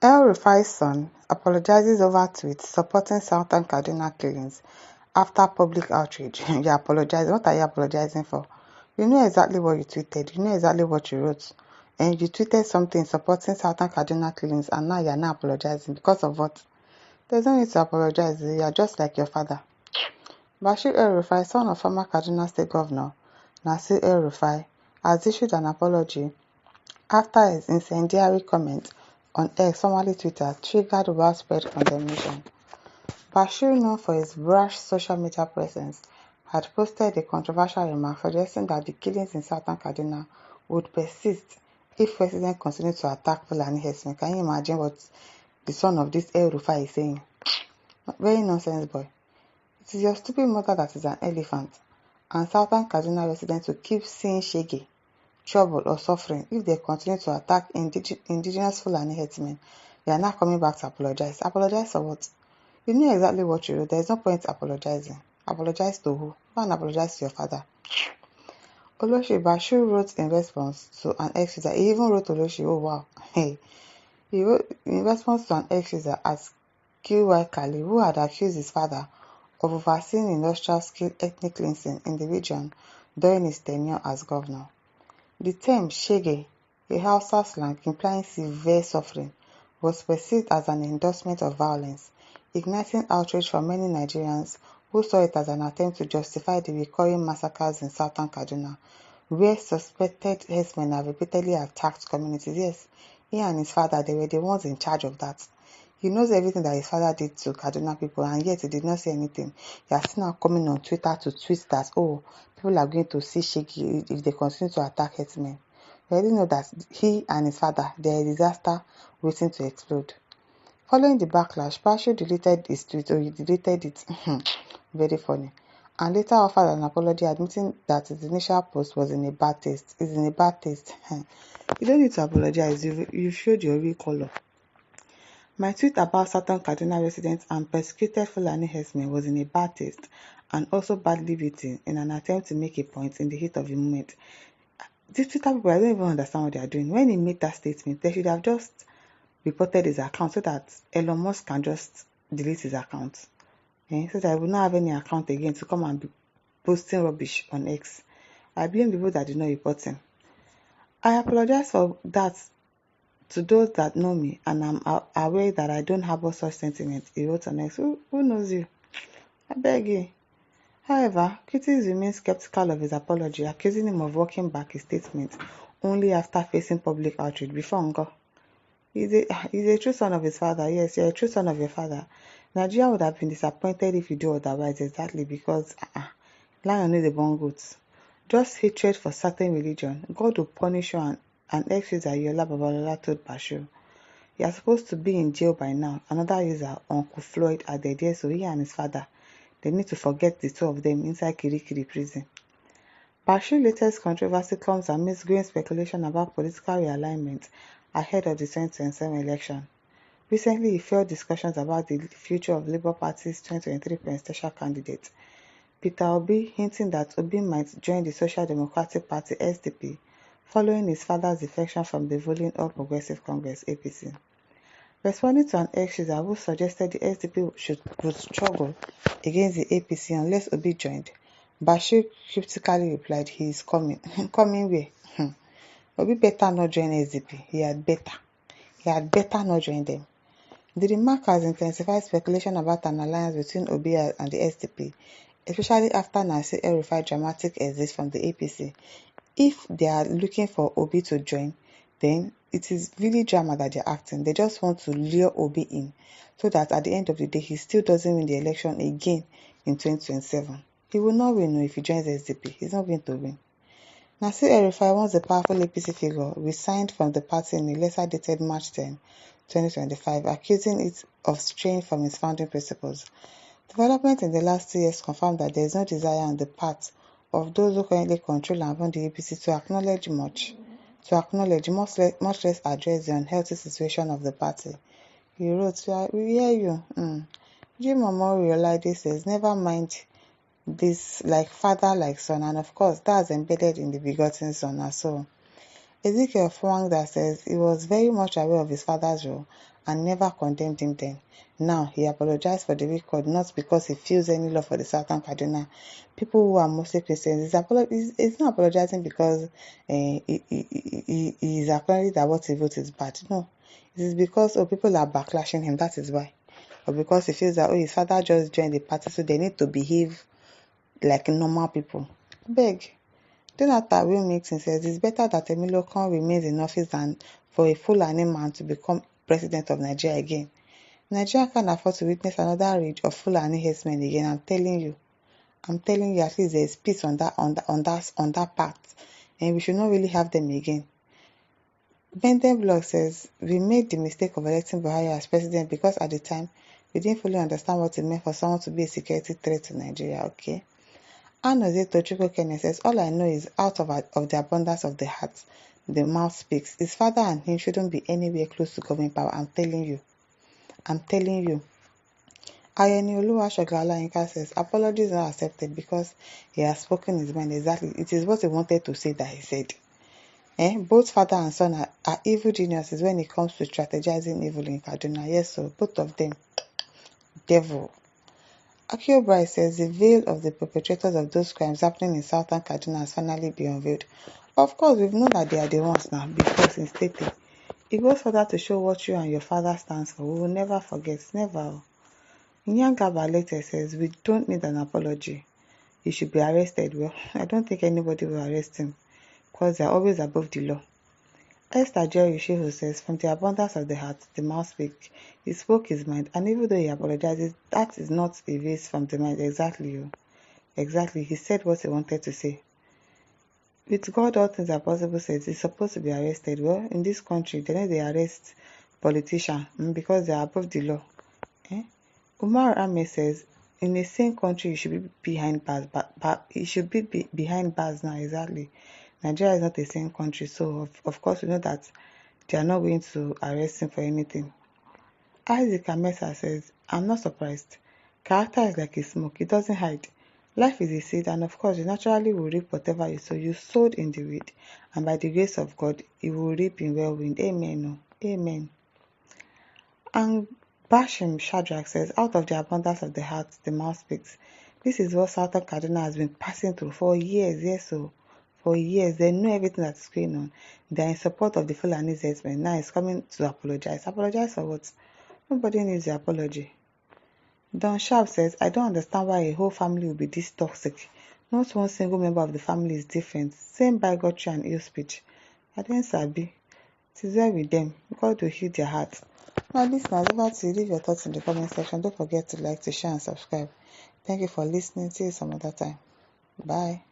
El-Rufai'S son apologizes over tweet supporting Southern Kaduna killings after public outrage. You apologize. What are you apologizing for? You know exactly what you tweeted. You know exactly what you wrote. And you tweeted something supporting Southern Kaduna killings, and now you're not apologizing. Because of what? There's no need to apologize. You are just like your father. Bashir El-Rufai, son of former Kaduna State Governor Nasir El-Rufai, has issued an apology after his incendiary comment on X, formerly Twitter, triggered widespread condemnation. Bashir, known for his brash social media presence, had posted a controversial remark suggesting that the killings in southern Kaduna would persist if residents continued to attack Fulani herdsmen. Can you imagine what the son of this El-Rufai is saying? Very nonsense boy. It is your stupid mother that is an elephant, and southern Kaduna residents will keep seeing shege, trouble or suffering if they continue to attack indigenous Fulani herdsmen. They are not coming back to apologize. Apologize for what? You know exactly what you wrote. There is no point apologizing. Apologize to who? Go and apologize to your father. Oloshi Bashir wrote in response to an ex user. He even wrote Oloshi. Oh wow. Hey. He wrote in response to an ex user as K1LL, who had accused his father of overseeing industrial-scale ethnic cleansing in the region during his tenure as governor. The term shege, a Hausa slang implying severe suffering, was perceived as an endorsement of violence, igniting outrage from many Nigerians who saw it as an attempt to justify the recurring massacres in southern Kaduna, where suspected herdsmen have repeatedly attacked communities. Yes, he and his father, they were the ones in charge of that. He knows everything that his father did to Kaduna people, and yet he did not say anything. He has now coming on Twitter to tweet that, oh, people are going to see shaky if they continue to attack herdsmen. We already know that he and his father, they are a disaster waiting to explode. Following the backlash, Bashir deleted his tweet, or he deleted it. Very funny. And later offered an apology, admitting that his initial post was in a bad taste. It's in a bad taste. You don't need to apologize. You showed your real color. My tweet about certain Kaduna residents and persecuted Fulani herdsmen was in a bad taste and also badly written in an attempt to make a point in the heat of the moment. These Twitter people, I don't even understand what they are doing. When he made that statement, they should have just reported his account so that Elon Musk can just delete his account. So that I will not have any account again to come and be posting rubbish on X. I blame people that did not report him. I apologize for that to those that know me, and I'm aware that I don't harbor such sentiments, he wrote on X. Who knows you? I beg you. However, critics remain skeptical of his apology, accusing him of walking back his statement only after facing public outrage before Ngo. He's a true son of his father. Yes, you're a true son of your father. Nigeria would have been disappointed if you do otherwise, exactly, because lion is the born goats. Just hatred for certain religion. God will punish you, and ex-user Yola Babalola told Bashir. You are supposed to be in jail by now. Another user, Uncle Floyd, added, yes, so he and his father, they need to forget the two of them inside Kirikiri prison. Bashir's latest controversy comes amidst growing speculation about political realignment ahead of the 2027 election. Recently, he failed discussions about the future of Labour Party's 2023 presidential candidate, Peter Obi, hinting that Obi might join the Social Democratic Party (SDP) following his father's defection from the ruling All Progressive Congress (APC). Responding to an ex-user who suggested the SDP would struggle against the APC unless Obi joined, Bashir cryptically replied, he is coming. Coming where? Obi better not join SDP. He had better not join them. The remark has intensified speculation about an alliance between Obi and the SDP, especially after Nasir El-Rufai dramatic exit from the APC. If they are looking for Obi to join, then it is really drama that they're acting. They just want to lure Obi in so that at the end of the day, he still doesn't win the election again in 2027. He will not win if he joins SDP. He's not going to win. Nasir El-Rufai, once a powerful APC figure, resigned from the party in a letter dated March 10, 2025, accusing it of straying from its founding principles. Development in the last 2 years confirmed that there is no desire on the part of those who currently control and run the APC to acknowledge, much less address the unhealthy situation of the party. He wrote, we hear you. Jim Omori says, never mind this, like father, like son, and of course, that's embedded in the begotten son as well. El-Rufai'S says he was very much aware of his father's role and never condemned him then. Now, he apologized for the record, not because he feels any love for the Southern Kaduna people who are mostly Christians. He's not apologizing because he is acknowledging that what he wrote is bad. No, it is because people are backlashing him. That is why. Or because he feels that his father just joined the party, so they need to behave like normal people. Beg. Jonathan Wilmington says it's better that Emilokon remains in office than for a Fulani man to become president of Nigeria again. Nigeria can't afford to witness another rage of Fulani herdsmen again. I'm telling you, at least there's peace on that part, and we should not really have them again. Benden Blog says we made the mistake of electing Buhari as president because at the time we didn't fully understand what it meant for someone to be a security threat to Nigeria. Okay. Anoze Tochukwu Kene says, all I know is out of the abundance of the heart, the mouth speaks. His father and him shouldn't be anywhere close to government power. I'm telling you. Ayeni Oluwasegun says, apologies are accepted because he has spoken his mind. Exactly. It is what he wanted to say that he said. Both father and son are evil geniuses when it comes to strategizing evil in Kaduna. Yes, so both of them, devil. Akio Bright says the veil of the perpetrators of those crimes happening in southern Kaduna has finally been unveiled. Of course, we've known that they are the ones now because in stating, it goes further to show what you and your father stands for. We will never forget, never. Nyangaba later says we don't need an apology. He should be arrested. Well, I don't think anybody will arrest him because they are always above the law. Esther Jerry Shehu says, from the abundance of the heart, the mouth speaks. He spoke his mind, and even though he apologizes, that is not erased from the mind. Exactly. He said what he wanted to say. With God, all things are possible, says he's supposed to be arrested. Well, in this country, they arrest politicians because they are above the law. Umar Ahmed says, in a sane country, you should be behind bars, but it should be behind bars now. Exactly. Nigeria is not a sane country, so of course we know that they are not going to arrest him for anything. Isaac Amesa says, I'm not surprised. Character is like a smoke, it doesn't hide. Life is a seed, and of course you naturally will reap whatever you sow. You sowed in the wheat, and by the grace of God, you will reap in whirlwind. Amen. Amen. And Bashim Shadrach says, out of the abundance of the heart, the mouth speaks. This is what Southern Kaduna has been passing through for years. Yes, so for years, they know everything that's going on. They're in support of the Fulani herdsmen. Now it's coming to apologize. Apologize for what? Nobody needs the apology. Don Sharp says, I don't understand why a whole family will be this toxic. Not one single member of the family is different. Same bigotry and ill speech. I didn't sabi. It is well with them. God will heal their hearts. Now, listeners, over to you. Leave your thoughts in the comment section. Don't forget to like, to share, and subscribe. Thank you for listening. See you some other time. Bye.